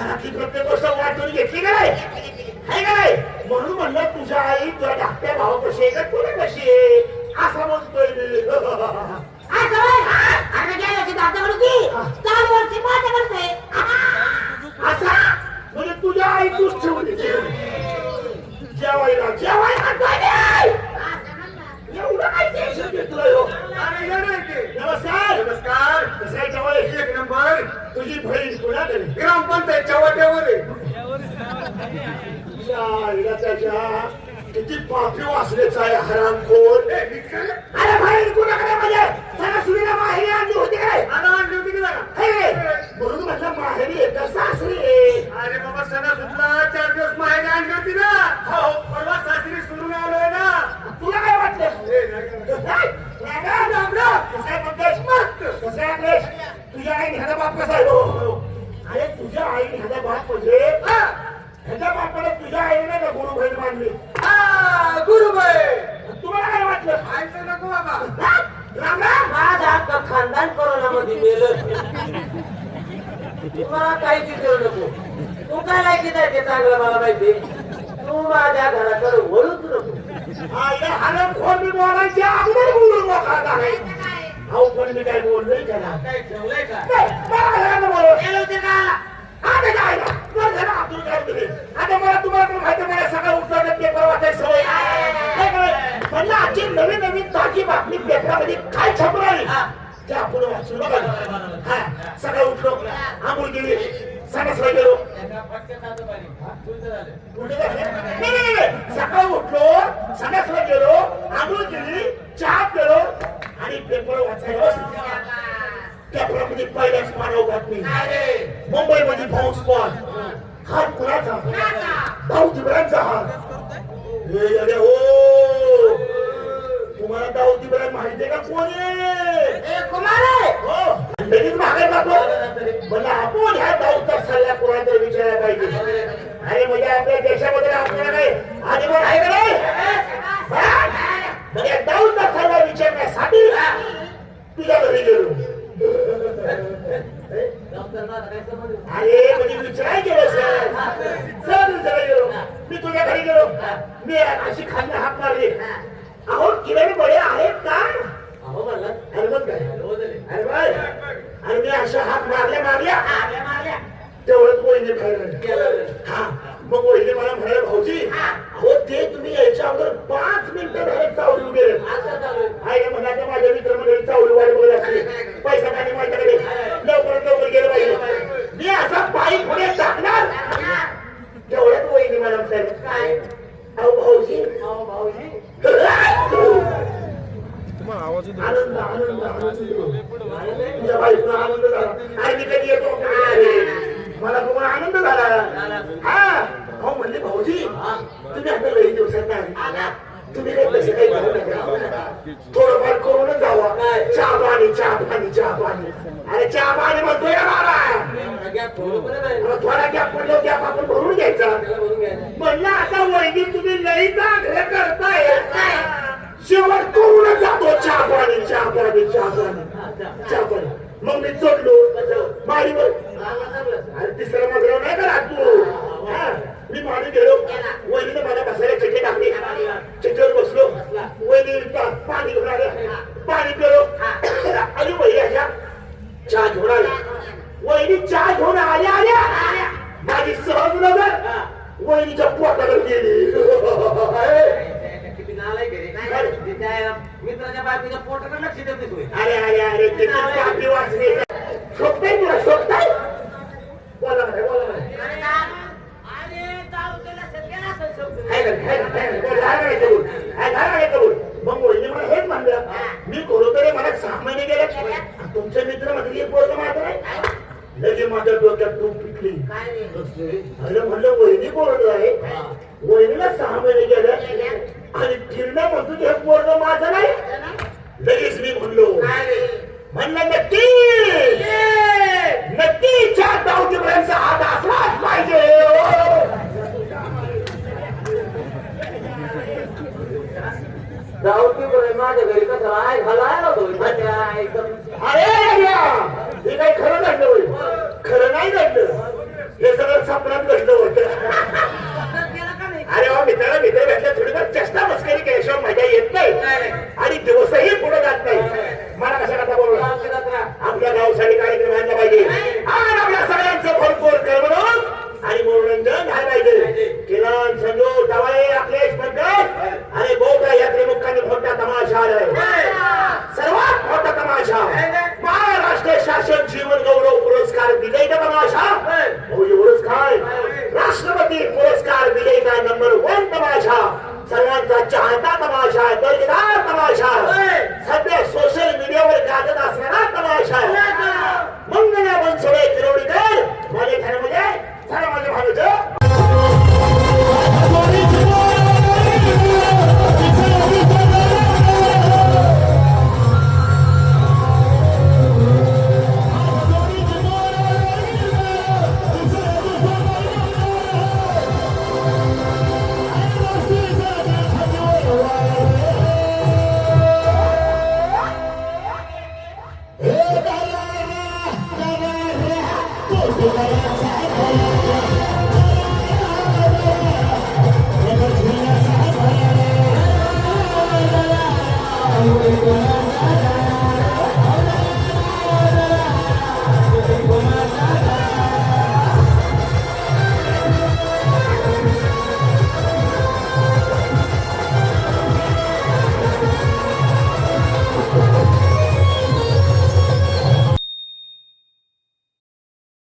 घरातली प्रत्येक गोष्ट वाटून घेतली का नाही आहे का नाही म्हणून म्हणलं तुझ्या आई तुझ्या धाकट्या भाऊ कशी आहे का तुला कशी आहे असं म्हणतोय मी असा म्हणजे तुझ्या आई तूच ठेवली जेवायला जेवायला एवढं काय टेन्शन घेतलंय नमस्कार नमस्कार कसं आहे जवळ एक नंबर तुझी बहीण कुणाकडे ग्रामपंचायतच्या वाट्यावर त्याच्या किती पापी वाचलेच आहे हरामखोर अरे बहीण कुणाकडे म्हणजे सणासुदीला माहेरी आणली होती काय आणली होती की म्हणून म्हटलं माहेरी येतं सासरी अरे बाबा सणासुदीला 4 दिवस माहेरी आणली होती ना हो परवा सासरी सोडून आलोय ना तुला काय वाटलं तुझ्या आईने ह्याचा बाप कसा आहे अरे तुझ्या आईने ह्याचा बाप म्हणजे ह्याच्या बापाला तुझ्या आईने नाही का गुरु बहीण मानली गुरु बहीण तुम्हाला काय वाटलं आईचं नको बाबा राम राम माझा अख्खा खानदान कोरोनामध्ये मेलं तुम्हाला काही चित्र नको तू काय लायकीत आहे ते चांगलं मला माहिती तू माझ्या घराकडे वळूच नको आईला खोल मी बोलायच्या अगोदर बोलून मोकळा आहे अहो पण मी काय बोललोय त्याला काय ठेवलंय का आता मला तुम्हाला माहिती मला सगळं उठलं पेपर वाचायची सवय म्हणलं आजची नवीन नवीन ताजी बातमी पेपरामध्ये काय छापून आली ते आपण वाचून बघा हा सगळं उठलो आंघोळ गेली सणासला गेलो सकाळ उठलो सणासला गेलो आंघोळ केली चहा पिलो आणि पेपर वाचायला पेपरामध्ये पहिल्याच मानव बातमी मुंबईमध्ये पाऊस स्पॉट हात कुणाचा दाऊद इब्राहिमचा हात हो तुम्हाला दाऊद इब्राहिम माहिती आहे का कोण आहे मागे जातो म्हणजे आपण ह्या दाऊदचा सल्ला कोणाचा विचारायला पाहिजे अरे म्हणजे आपल्या देशामध्ये आपल्याला काय आदिवास आहे का नाही म्हणजे दाऊदचा सल्ला विचारण्यासाठी तुझ्या घरी गेलो अरे म्हणजे विचारायला गेलो सर विचारायला गेलो मी तुझ्या घरी गेलो मी अशी खाल्ली हात मारली अहो किरण बडे आहेत का अहो म्हणलं अरे मग काय अरे बाय अरे मी अशा हात मारल्या तेवढंच वहिनी खायला हा मग वहिनी मला म्हणाले भाऊजी अहो ते तुम्ही यायच्या अगोदर 5 मिनिटं झाले चावली उभे आहे का म्हणा माझ्या मित्रमंडळी चावली वाट बघत असते पैसा पाणी माझ्याकडे लवकरात लवकर गेलं पाहिजे मी असा पायी पुढे टाकणार तेवढ्यात वहिनी मला म्हणाले काय अहो भाऊजी आनंद आनंद आनंद तुझ्या बाईकला आनंद झाला आणि मी कधी येतो मला तुम्हाला आनंद झाला हा हो म्हणले भाऊजी तुम्ही आता लई दिवसात नाही तुम्ही काही तसे काही करू नका थोडंफार करूनच जावा चहा पाणी अरे चहा पाणी म्हणतोय थोडा गॅप पडलो गॅप आपण भरून घ्यायचा म्हणलं आता वैदी तुम्ही लई चांगलं करताय शेवट करूनच जातो चहा पाणी मग मी चढलो माडीवर अरे तिसरा मजला नाही का तू मी माडी गेलो वहिनीने मला बसायला चटणी टाकली चटणीवर बसलो वहिनी पाणी घेऊन आलं पाणी पिलो आणि वहिनी अशा चहा घेऊन आल्या वहिनी चहा घेऊन आल्या माझी सहज नजर वहिनीच्या पोटावर गेली मित्राच्या बायकोच्या पोटाकडे लक्ष देत नाही अरे ते वाचले शोधताय तुला शोधताय बोला मग वहिनी मला हेच म्हणलं मी खरोखर मला 6 महिने गेले तुमच्या मित्र मध्ये एक पोरग माझं आहे लगे माझ्या डोक्यात टूप पिकली अरे म्हणलं वहिनी पोरग आहे वहिनीला 6 महिने गेले आणि फिरणं म्हणतो हे पोरग माझं नाही लगेच मी म्हणलं नक्की चार दाऊद इब्राहिमचा हात असलाच पाहिजे दाऊद इब्राहिम माझ्या घरी कसं आहे घालायला अरे हे काही खरं घडलं खरं नाही घडलं हे सगळं स्वप्नात घडलं होतं. अरे वा मित्राला मित्र भेटल्या थोडीफार चेष्टा मस्करी केल्याशिवाय मजा येत नाही आणि दिवसही पुढे जात नाही. मला कशा कथा बोलला आपल्या गावसाठी कार्यक्रम आणला पाहिजे आणि आपल्या सगळ्यांचं भरपूर करमणूक आणि मनोरंजन झालं पाहिजे. किरण संजू टवाळे अखिलेश म्हणतात अरे बहुत यात्रे मुखाने मोठा तमाशा आलाय.